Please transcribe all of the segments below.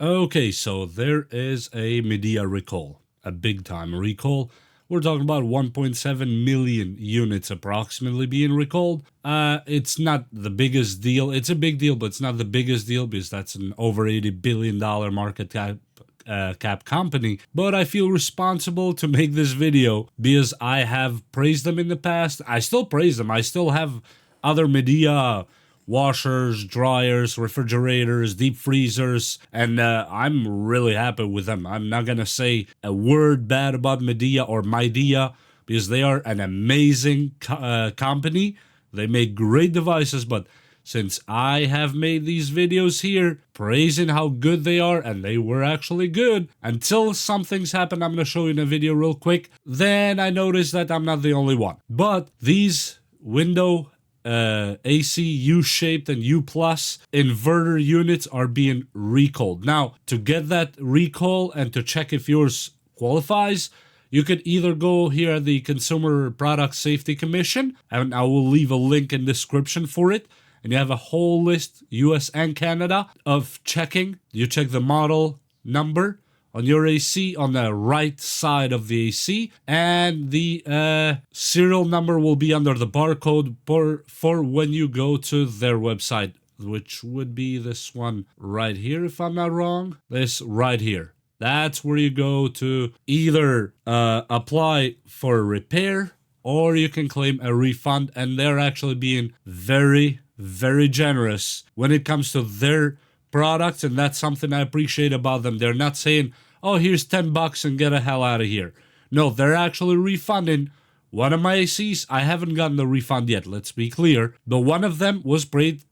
Okay, so there is a Midea recall, a big time recall. We're talking about 1.7 million units approximately being recalled. It's not the biggest deal. It's a big deal, but it's not the biggest deal because that's an over $80 billion market cap company. But I feel responsible to make this video because I have praised them in the past. I still praise them. I still have other Midea washers, dryers, refrigerators, deep freezers, and I'm really happy with them. I'm not gonna say a word bad about Midea or Midea because they are an amazing company. They make great devices, but since I have made these videos here praising how good they are, and they were actually good, until something's happened, I'm gonna show you in a video real quick, then I noticed that I'm not the only one. But these window AC U-shaped and U plus inverter units are being recalled. Now, to get that recall and to check if yours qualifies, you could either go here at the Consumer Product Safety Commission, and I will leave a link in description for it, and you have a whole list, US and Canada, of checking. You check the model number on your AC on the right side of the AC, and the serial number will be under the barcode for when you go to their website, which would be this one right here if I'm not wrong. This right here. That's where you go to either apply for a repair or you can claim a refund, and they're actually being very, very generous when it comes to their products, and that's something I appreciate about them. They're not saying, oh, here's $10 and get the hell out of here. No, they're actually refunding. One of my ACs, I haven't gotten the refund yet, let's be clear, but one of them was praised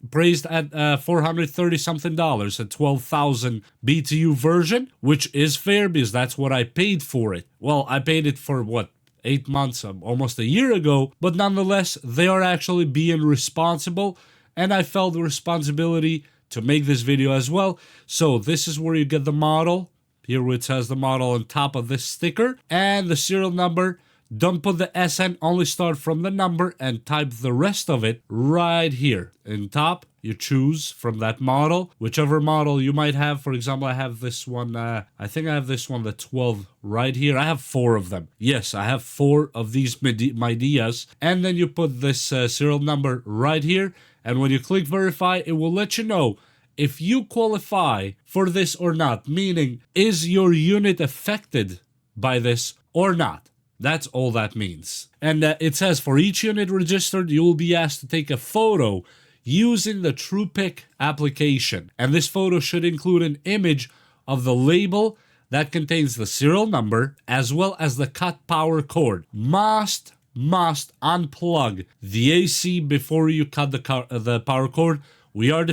at $430 something, a 12,000 BTU version, which is fair because that's what I paid for it. Well, I paid it for what, 8 months, almost a year ago, but nonetheless, they are actually being responsible, and I felt the responsibility to make this video as well. So this is where you get the model. Here it has the model on top of this sticker and the serial number. Don't put the SN, only start from the number and type the rest of it right here. In top, you choose from that model, whichever model you might have. For example, I have this one, I think I have this one, the 12 right here. I have 4 of them. Yes, I have 4 of these Mideas. And then you put this serial number right here. And when you click verify, it will let you know if you qualify for this or not, meaning is your unit affected by this or not. That's all that means. And it says for each unit registered, you will be asked to take a photo using the TruePic application. And this photo should include an image of the label that contains the serial number as well as the cut power cord. Must unplug the AC before you cut the power cord. We are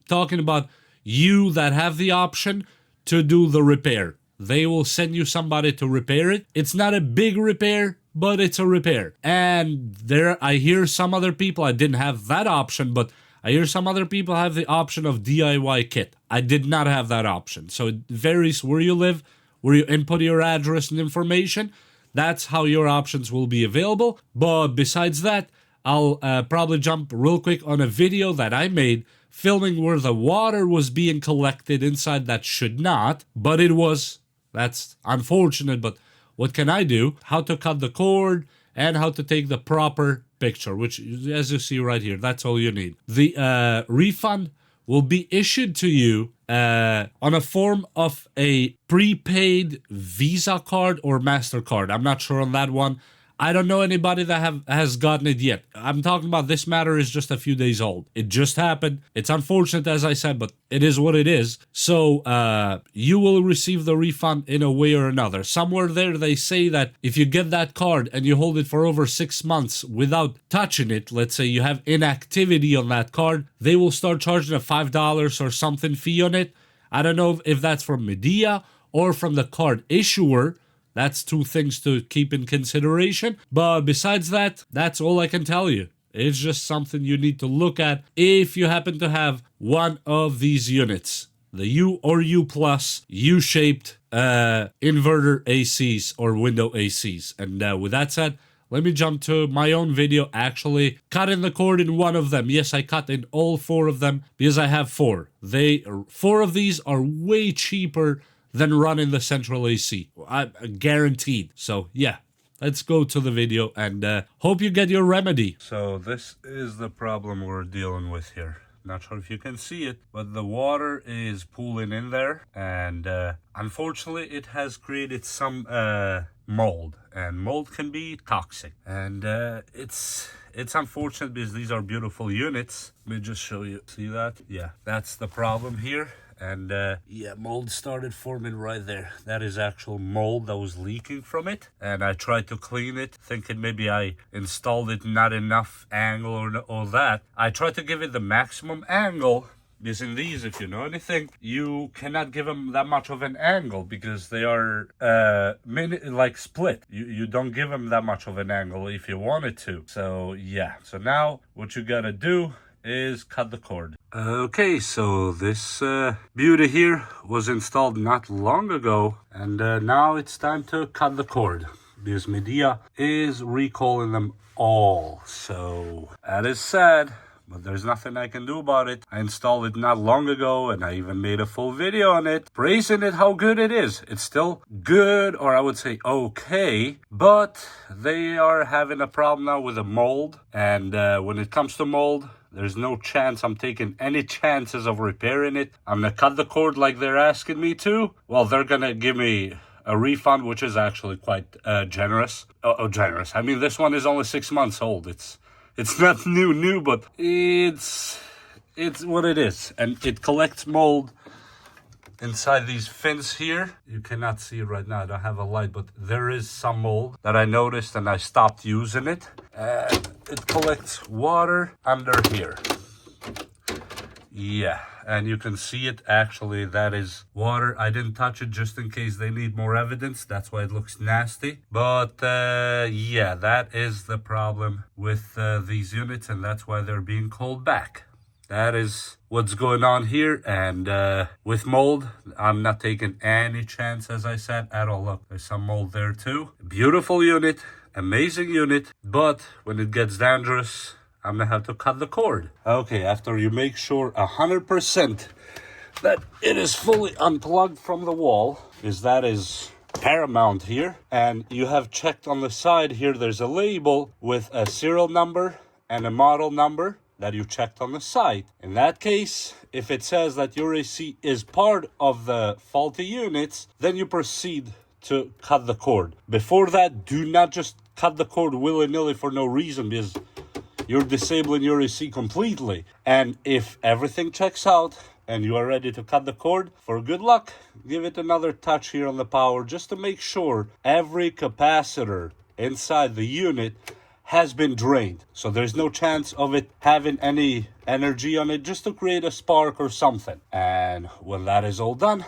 talking about you that have the option to do the repair. They will send you somebody to repair it. It's not a big repair, but it's a repair. And there, I hear some other people, I didn't have that option, but I hear some other people have the option of DIY kit. I did not have that option. So it varies where you live, where you input your address and information. That's how your options will be available. But besides that, I'll probably jump real quick on a video that I made filming where the water was being collected inside that should not, but it was. That's unfortunate, but what can I do? How to cut the cord and how to take the proper picture, which, as you see right here, that's all you need. The refund will be issued to you on a form of a prepaid Visa card or MasterCard. I'm not sure on that one. I don't know anybody that has gotten it yet. I'm talking about this matter is just a few days old. It just happened. It's unfortunate, as I said, but it is what it is. So you will receive the refund in a way or another. Somewhere there they say that if you get that card and you hold it for over 6 months without touching it, let's say you have inactivity on that card, they will start charging a $5 or something fee on it. I don't know if that's from Midea or from the card issuer. That's 2 things to keep in consideration. But besides that, that's all I can tell you. It's just something you need to look at if you happen to have one of these units. The U or U plus U-shaped inverter ACs or window ACs. And with that said, let me jump to my own video actually cutting the cord in one of them. Yes, I cut in all 4 of them because I have 4. 4 of these are way cheaper than running the central AC. I'm guaranteed. So yeah, let's go to the video and hope you get your remedy. So this is the problem we're dealing with here. Not sure if you can see it, but the water is pooling in there, and unfortunately it has created some mold, and mold can be toxic, and it's unfortunate because these are beautiful units. Let me just show you. See that? Yeah, that's the problem here. And yeah, mold started forming right there. That is actual mold that was leaking from it. And I tried to clean it, thinking maybe I installed it not enough angle or all that. I tried to give it the maximum angle. Because in these, if you know anything, you cannot give them that much of an angle because they are like split. You don't give them that much of an angle if you wanted to. So yeah, so now what you gotta do is cut the cord. Okay, so this beauty here was installed not long ago, and now it's time to cut the cord because Midea is recalling them all. So that is sad, but there's nothing I can do about it. I installed it not long ago, and I even made a full video on it, praising it how good it is. It's still good, or I would say okay, but they are having a problem now with the mold, and when it comes to mold, there's no chance I'm taking any chances of repairing it. I'm gonna cut the cord like they're asking me to. Well, they're gonna give me a refund, which is actually quite generous. Generous. I mean, this one is only 6 months old. It's not new, but it's what it is, and it collects mold inside these fins here. You cannot see it right now, I don't have a light, but there is some mold that I noticed and I stopped using it. It collects water under here. Yeah, and you can see it actually, that is water. I didn't touch it just in case they need more evidence. That's why it looks nasty. But yeah, that is the problem with these units, and that's why they're being called back. That is what's going on here, and with mold, I'm not taking any chance, as I said, at all. Look, there's some mold there too. Beautiful unit, amazing unit, but when it gets dangerous, I'm gonna have to cut the cord. Okay, after you make sure 100% that it is fully unplugged from the wall, because that is paramount here, and you have checked on the side here, there's a label with a serial number and a model number that you checked on the site. In that case, if it says that your AC is part of the faulty units, then you proceed to cut the cord. Before that, do not just cut the cord willy-nilly for no reason, because you're disabling your AC completely. And if everything checks out and you are ready to cut the cord, for good luck, give it another touch here on the power just to make sure every capacitor inside the unit has been drained. So there's no chance of it having any energy on it, just to create a spark or something. And when that is all done,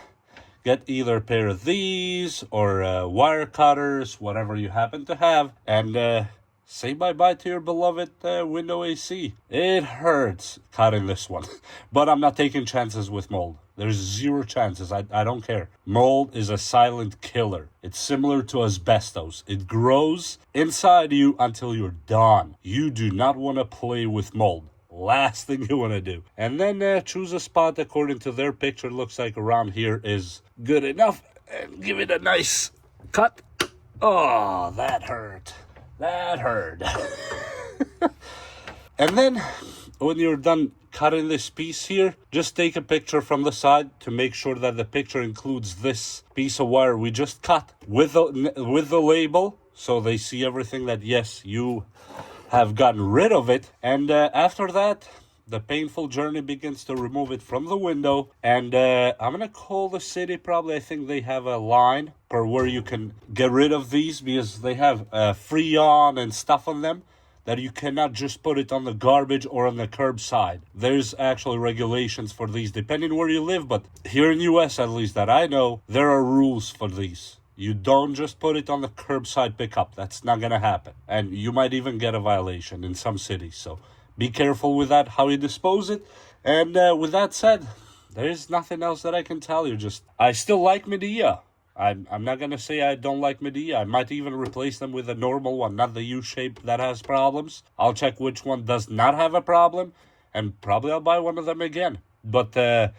get either a pair of these or wire cutters, whatever you happen to have, and say bye-bye to your beloved window AC. It hurts cutting this one, but I'm not taking chances with mold. There's 0 chances. I don't care. Mold is a silent killer. It's similar to asbestos. It grows inside you until you're done. You do not want to play with mold. Last thing you want to do. And then choose a spot according to their picture. Looks like around here is good enough. And give it a nice cut. Oh, that hurt. That hurt. And then when you're done cutting this piece here, just take a picture from the side to make sure that the picture includes this piece of wire we just cut with the label, so they see everything that yes, you have gotten rid of it. And after that, the painful journey begins to remove it from the window. And I'm gonna call the city. Probably I think they have a line for where you can get rid of these, because they have Freon and stuff on them that you cannot just put it on the garbage or on the curbside. There's actually regulations for these depending where you live, but here in US, at least that I know, there are rules for these. You don't just put it on the curbside pickup. That's not gonna happen, and you might even get a violation in some cities. So be careful with that, how you dispose it. And with that said, there's nothing else that I can tell you. Just, I still like Midea. I'm not gonna say I don't like Midea. I might even replace them with a normal one, not the U-shaped that has problems. I'll check which one does not have a problem, and probably I'll buy one of them again. But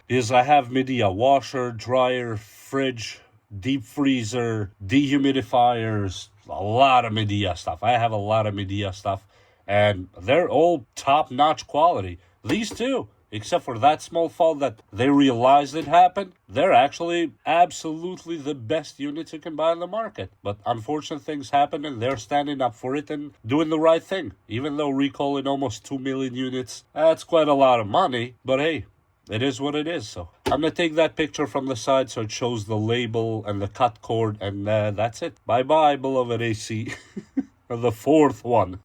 because I have Midea washer, dryer, fridge, deep freezer, dehumidifiers, a lot of Midea stuff. I have a lot of Midea stuff, and they're all top-notch quality. These two, except for that small fault that they realized it happened, they're actually absolutely the best units you can buy on the market. But unfortunate things happen, and they're standing up for it and doing the right thing. Even though recalling almost 2 million units, that's quite a lot of money, but hey, it is what it is. So I'm going to take that picture from the side so it shows the label and the cut cord, and that's it. Bye-bye, beloved AC. The fourth one.